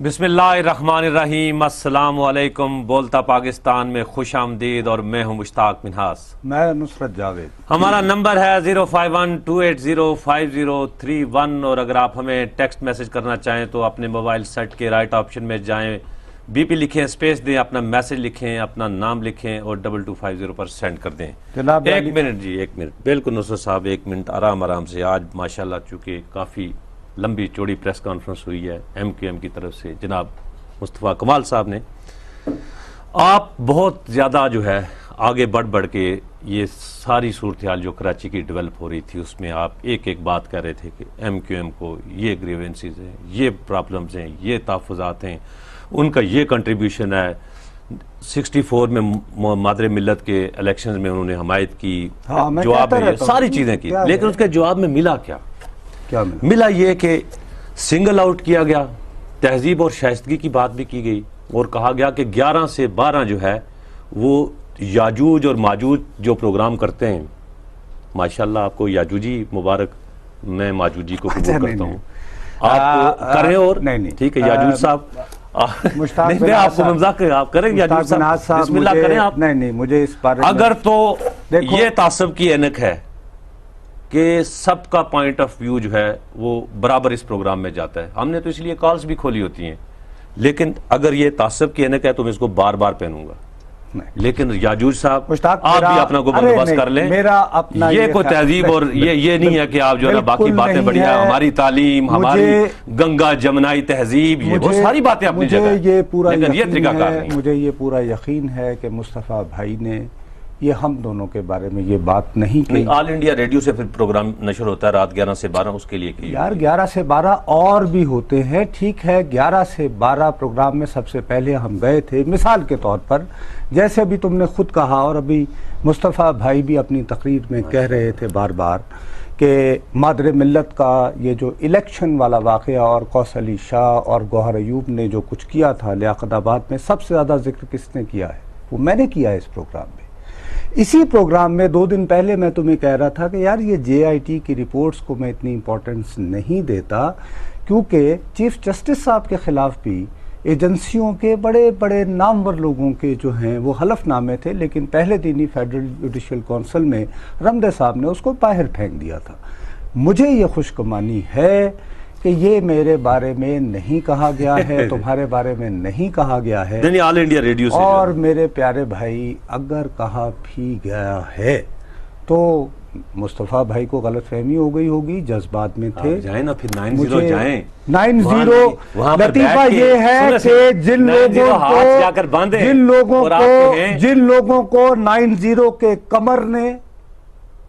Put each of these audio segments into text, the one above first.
بسم اللہ الرحمن الرحیم، السلام علیکم۔ بولتا پاکستان میں خوش آمدید، اور میں ہوں مشتاق منہاس۔ میں نصرت جاوید۔ ہمارا نمبر ہے 05128050331، اور اگر آپ ہمیں ٹیکسٹ میسج کرنا چاہیں تو اپنے موبائل سیٹ کے رائٹ آپشن میں جائیں، بی پی لکھیں، اسپیس دیں، اپنا میسج لکھیں، اپنا نام لکھیں اور 2250 پر سینڈ کر دیں۔ ایک منٹ جی، ایک منٹ، بالکل نصرت صاحب، ایک منٹ آرام سے۔ آج ماشاءاللہ چونکہ کافی لمبی چوڑی پریس کانفرنس ہوئی ہے ایم کیو ایم کی طرف سے، جناب مصطفیٰ کمال صاحب نے، آپ بہت زیادہ جو ہے آگے بڑھ کے یہ ساری صورتحال جو کراچی کی ڈیولپ ہو رہی تھی اس میں آپ ایک بات کہہ رہے تھے کہ ایم کیو ایم کو یہ گریونسز ہیں، یہ پرابلمز ہیں، یہ تحفظات ہیں، ان کا یہ کنٹریبیوشن ہے۔ 64 میں مادر ملت کے الیکشنز میں انہوں نے حمایت کی، جواب میں ساری چیزیں کی، لیکن اس کے جواب میں ملا کیا؟ ملا یہ کہ سنگل آؤٹ کیا گیا، تہذیب اور شائستگی کی بات بھی کی گئی، اور کہا گیا کہ 11 سے 12 جو ہے وہ یاجوج اور ماجوج جو پروگرام کرتے ہیں، ماشاءاللہ آپ کو یاجوجی مبارک، میں ماجوجی کو قبول کرتا ہوں، آپ کریں، اور ٹھیک ہے یاجوج صاحب، میں آپ کو ممزاق آپ کریں یاجوج صاحب، بسم اللہ کریں آپ۔ نہیں مجھے اس بارے میں اگر تو یہ تعصب کی اینک ہے کہ سب کا پوائنٹ آف ویو جو ہے وہ برابر اس پروگرام میں جاتا ہے، ہم نے تو اس لیے کالز بھی کھولی ہوتی ہیں، لیکن اگر یہ تعصب کی اینک ہے تو میں اس کو بار بار پہنوں گا۔ لیکن یاجوج صاحب آپ بھی اپنا کو بندوبست کر لیں، یہ کوئی تہذیب اور یہ نہیں ہے کہ آپ جو ہے نا باقی باتیں بڑھیا، ہماری تعلیم، ہماری گنگا جمنائی تہذیب، یہ وہ ساری باتیں اپنی جگہ، لیکن یہ طریقہ کار نہیں۔ مجھے یہ پورا یقین ہے کہ مصطفیٰ بھائی نے یہ ہم دونوں کے بارے میں یہ بات نہیں کی۔ آل انڈیا ریڈیو سے پھر پروگرام نشر ہوتا ہے رات 11 سے 12، اس کے لیے کی یار 11 سے 12 اور بھی ہوتے ہیں، ٹھیک ہے، 11 سے 12 پروگرام میں سب سے پہلے ہم گئے تھے، مثال کے طور پر جیسے ابھی تم نے خود کہا، اور ابھی مصطفیٰ بھائی بھی اپنی تقریر میں کہہ رہے تھے بار بار کہ مادر ملت کا یہ جو الیکشن والا واقعہ اور کوثر علی شاہ اور گوہر ایوب نے جو کچھ کیا تھا لیاقت آباد میں، سب سے زیادہ ذکر کس نے کیا ہے؟ وہ میں نے کیا ہے اس پروگرام میں۔ اسی پروگرام میں 2 دن پہلے میں تمہیں کہہ رہا تھا کہ یار یہ جے آئی ٹی کی رپورٹس کو میں اتنی امپورٹنس نہیں دیتا، کیونکہ چیف جسٹس صاحب کے خلاف بھی ایجنسیوں کے بڑے بڑے نامور لوگوں کے جو ہیں وہ حلف نامے تھے، لیکن پہلے دن ہی فیڈرل جوڈیشل کونسل میں رمدے صاحب نے اس کو باہر پھینک دیا تھا۔ مجھے یہ خوش گمانی ہے کہ یہ میرے بارے میں نہیں کہا گیا ہے، تمہارے بارے میں نہیں کہا گیا ہے، آل انڈیا ریڈیو سے، اور میرے پیارے بھائی اگر کہا بھی گیا ہے تو مصطفیٰ بھائی کو غلط فہمی ہو گئی ہوگی، جذبات میں تھے، جائیں نا پھر 90 جائیں 90۔ لطیفہ یہ ہے کہ جن لوگوں کو 90 کے قمر نے،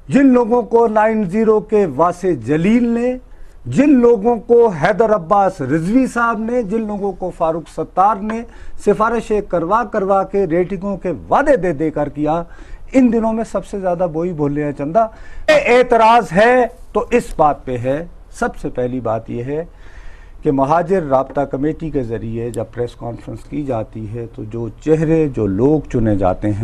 جن لوگوں کو 90 کے واسع جلیل نے، جن لوگوں کو حیدر عباس رضوی صاحب نے، جن لوگوں کو فاروق ستار نے سفارشیں کروا کے ریٹنگوں کے وعدے دے کر کیا، ان دنوں میں سب سے زیادہ وہی بول رہے ہیں چندہ۔ اعتراض ہے تو اس بات پہ ہے، سب سے پہلی بات یہ ہے کہ مہاجر رابطہ کمیٹی کے ذریعے جب پریس کانفرنس کی جاتی ہے تو جو چہرے جو لوگ چنے جاتے ہیں